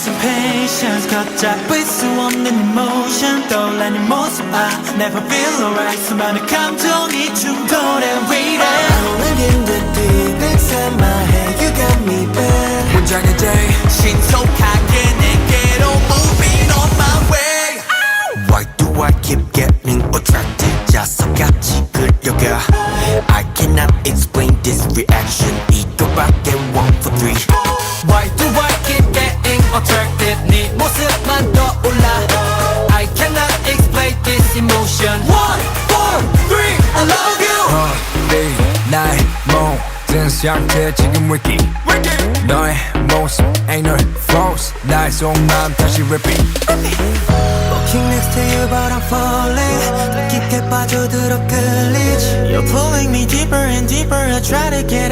patience and patience 걷잡을 수 없는 emotion 떠올라 네 모습 never feel alright 수많은 감정이 충돌해 we there I wanna get the deep inside my head You got me bad 문장의 day 신속하게 내게로 moving on my way Why do I keep getting attracted 자석같이 끌려가 I cannot explain this reaction 이거밖에 one for three Why do I keep getting attracted 네 모습만 떠올라 I cannot explain this emotion 1, 4, 3 I love you day 나의 모든 상태 지금 wiki 너의 모습 ain't no false 나의 속마음 다시 repeat Walking next to you but I'm falling 더 깊게 빠져들어 끌리지 You're pulling me deeper and deeper I try to get